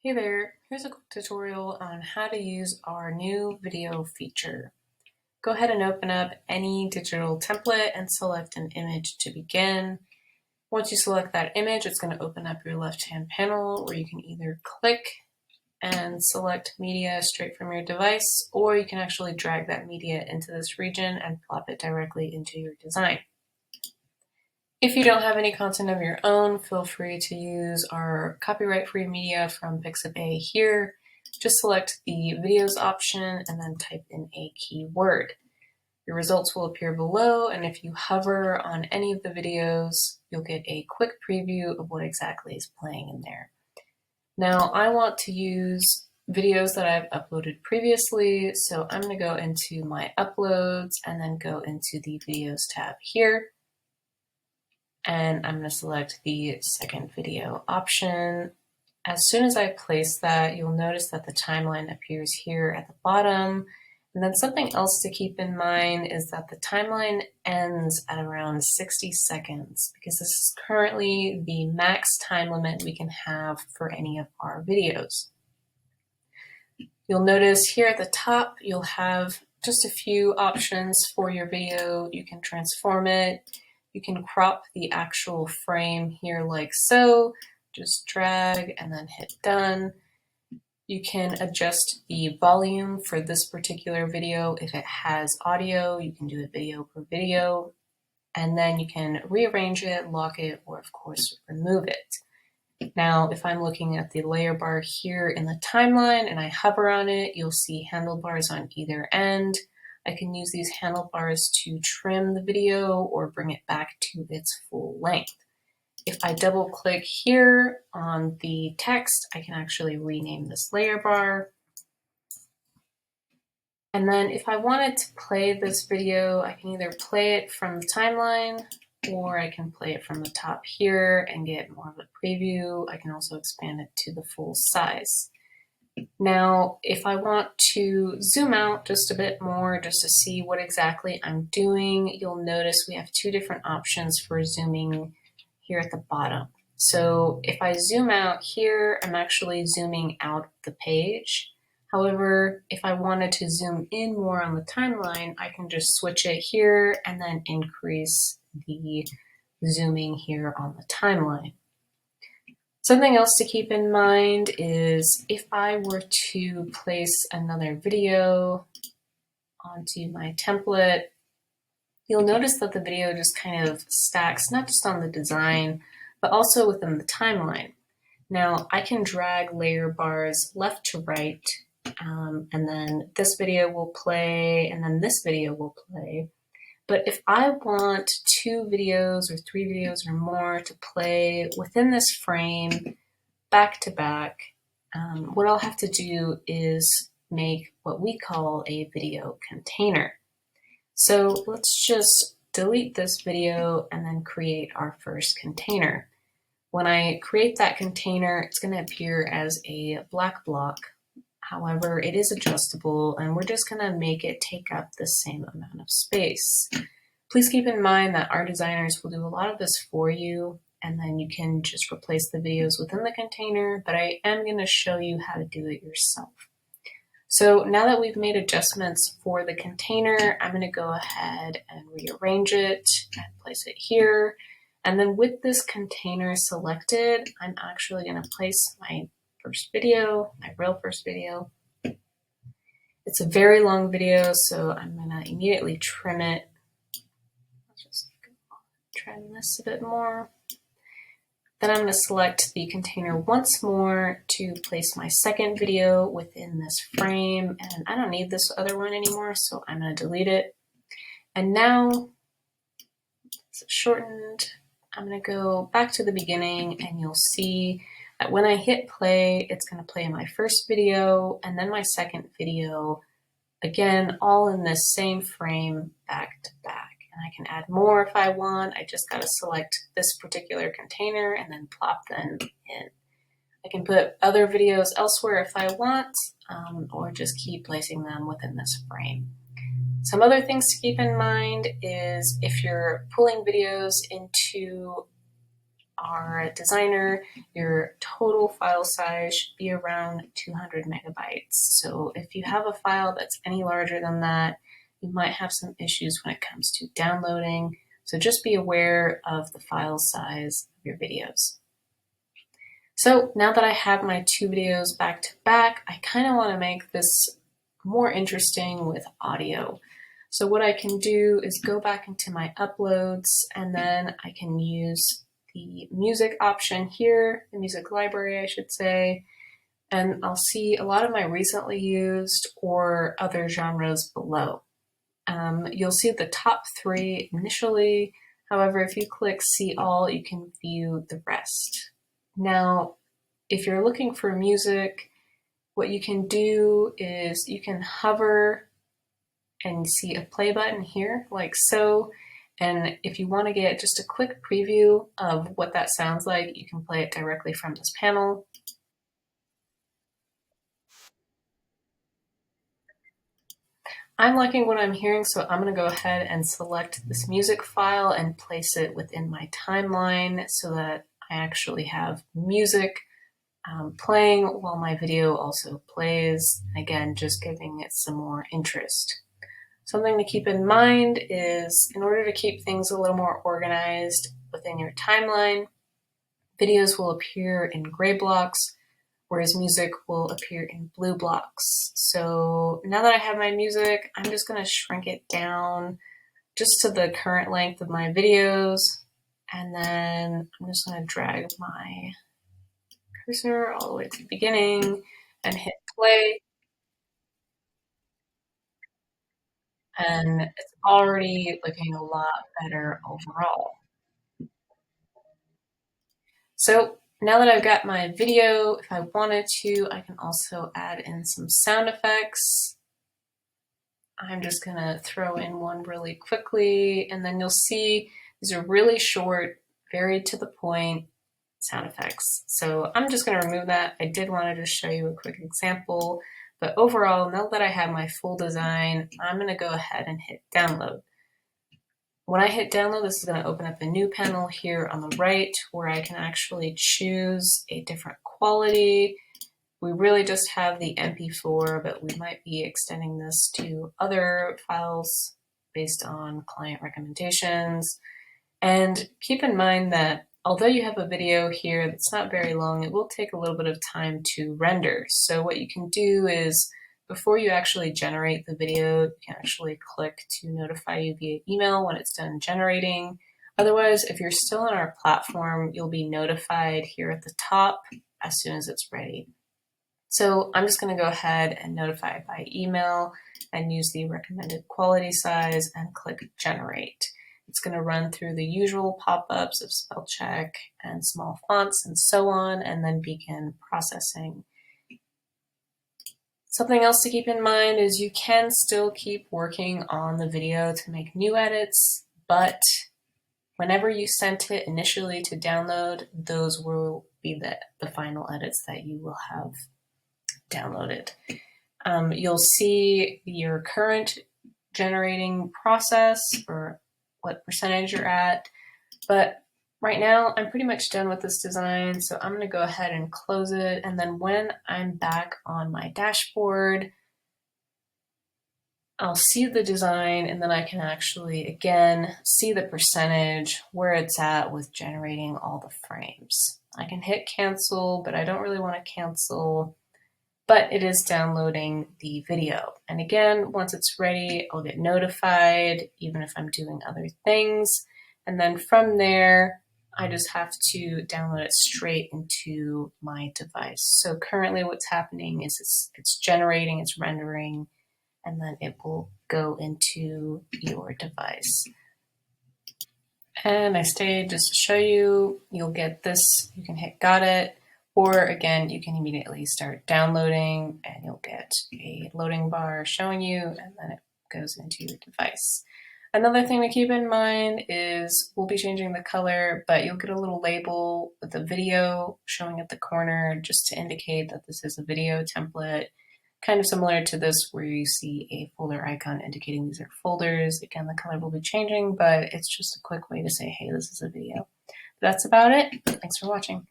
Hey there, here's a quick tutorial on how to use our new video feature. Go ahead and open up any digital template and select an image to begin. Once you select that image, it's going to open up your left-hand panel where you can either click and select media straight from your device, or you can actually drag that media into this region and plop it directly into your design. If you don't have any content of your own, feel free to use our copyright-free media from Pixabay here. Just select the videos option and then type in a keyword. Your results will appear below, and if you hover on any of the videos, you'll get a quick preview of what exactly is playing in there. Now, I want to use videos that I've uploaded previously, so I'm going to go into my uploads and then go into the videos tab here. And I'm going to select the second video option. As soon as I place that, you'll notice that the timeline appears here at the bottom. And then something else to keep in mind is that the timeline ends at around 60 seconds because this is currently the max time limit we can have for any of our videos. You'll notice here at the top, you'll have just a few options for your video. You can transform it. You can crop the actual frame here like so, just drag and then hit done. You can adjust the volume for this particular video. If it has audio, you can do it video per video, and then you can rearrange it, lock it, or of course remove it. Now, if I'm looking at the layer bar here in the timeline and I hover on it, you'll see handlebars on either end. I can use these handlebars to trim the video or bring it back to its full length. If I double click here on the text, I can actually rename this layer bar. And then if I wanted to play this video, I can either play it from the timeline or I can play it from the top here and get more of a preview. I can also expand it to the full size. Now, if I want to zoom out just a bit more, just to see what exactly I'm doing, you'll notice we have two different options for zooming here at the bottom. So if I zoom out here, I'm actually zooming out the page. However, if I wanted to zoom in more on the timeline, I can just switch it here and then increase the zooming here on the timeline. Something else to keep in mind is if I were to place another video onto my template, you'll notice that the video just kind of stacks, not just on the design, but also within the timeline. Now, I can drag layer bars left to right, and then this video will play, and then this video will play. But if I want 2 videos or 3 videos or more to play within this frame, back to back, what I'll have to do is make what we call a video container. So let's just delete this video and then create our first container. When I create that container, it's going to appear as a black block. However, it is adjustable and we're just going to make it take up the same amount of space. Please keep in mind that our designers will do a lot of this for you, and then you can just replace the videos within the container, but I am going to show you how to do it yourself. So now that we've made adjustments for the container, I'm going to go ahead and rearrange it and place it here. And then with this container selected, I'm actually going to place my first video, my real first video. It's a very long video, so I'm going to immediately trim it. Let's just trim this a bit more. Then I'm going to select the container once more to place my second video within this frame. And I don't need this other one anymore, so I'm going to delete it. And now it's shortened. I'm going to go back to the beginning and you'll see that when I hit play, it's going to play my first video and then my second video, again, all in this same frame back to back. And I can add more if I want. I just got to select this particular container and then plop them in. I can put other videos elsewhere if I want, or just keep placing them within this frame. Some other things to keep in mind is if you're pulling videos into our designer, your total file size should be around 200 megabytes. So if you have a file that's any larger than that, you might have some issues when it comes to downloading. So just be aware of the file size of your videos. So now that I have my two videos back to back, I kind of want to make this more interesting with audio. So what I can do is go back into my uploads, and then I can use the music option here, the music library, I should say, and I'll see a lot of my recently used or other genres below. You'll see the top three initially. However, if you click see all, you can view the rest. Now, if you're looking for music, what you can do is you can hover and see a play button here, like so. And if you want to get just a quick preview of what that sounds like, you can play it directly from this panel. I'm liking what I'm hearing, so I'm going to go ahead and select this music file and place it within my timeline so that I actually have music playing while my video also plays. Again, just giving it some more interest. Something to keep in mind is in order to keep things a little more organized within your timeline, videos will appear in gray blocks, whereas music will appear in blue blocks. So now that I have my music, I'm just going to shrink it down just to the current length of my videos. And then I'm just going to drag my cursor all the way to the beginning and hit play. And it's already looking a lot better overall. So now that I've got my video, if I wanted to, I can also add in some sound effects. I'm just gonna throw in one really quickly, and then you'll see these are really short, very to the point sound effects. So I'm just gonna remove that. I did want to just show you a quick example, but overall, now that I have my full design, I'm gonna go ahead and hit download. When I hit download, this is going to open up a new panel here on the right where I can actually choose a different quality. We really just have the MP4, but we might be extending this to other files based on client recommendations. And keep in mind that although you have a video here that's not very long, it will take a little bit of time to render. So what you can do is before you actually generate the video, you can actually click to notify you via email when it's done generating. Otherwise, if you're still on our platform, you'll be notified here at the top as soon as it's ready. So I'm just going to go ahead and notify it by email and use the recommended quality size and click generate. It's going to run through the usual pop-ups of spell check and small fonts and so on, and then begin processing. Something else to keep in mind is you can still keep working on the video to make new edits, but whenever you sent it initially to download, those will be the final edits that you will have downloaded. You'll see your current generating process or what percentage you're at, but right now I'm pretty much done with this design, so I'm going to go ahead and close it, and then when I'm back on my dashboard, I'll see the design, and then I can actually again see the percentage where it's at with generating all the frames. I can hit cancel, but I don't really want to cancel, but it is downloading the video. And again, once it's ready, I'll get notified, even if I'm doing other things. And then from there, I just have to download it straight into my device. So currently what's happening is it's generating, it's rendering, and then it will go into your device. And I stayed just to show you, you'll get this, you can hit got it, or again, you can immediately start downloading and you'll get a loading bar showing you, and then it goes into your device. Another thing to keep in mind is we'll be changing the color, but you'll get a little label with a video showing at the corner just to indicate that this is a video template. Kind of similar to this where you see a folder icon indicating these are folders. Again, the color will be changing, but it's just a quick way to say, hey, this is a video. that's about it. Thanks for watching.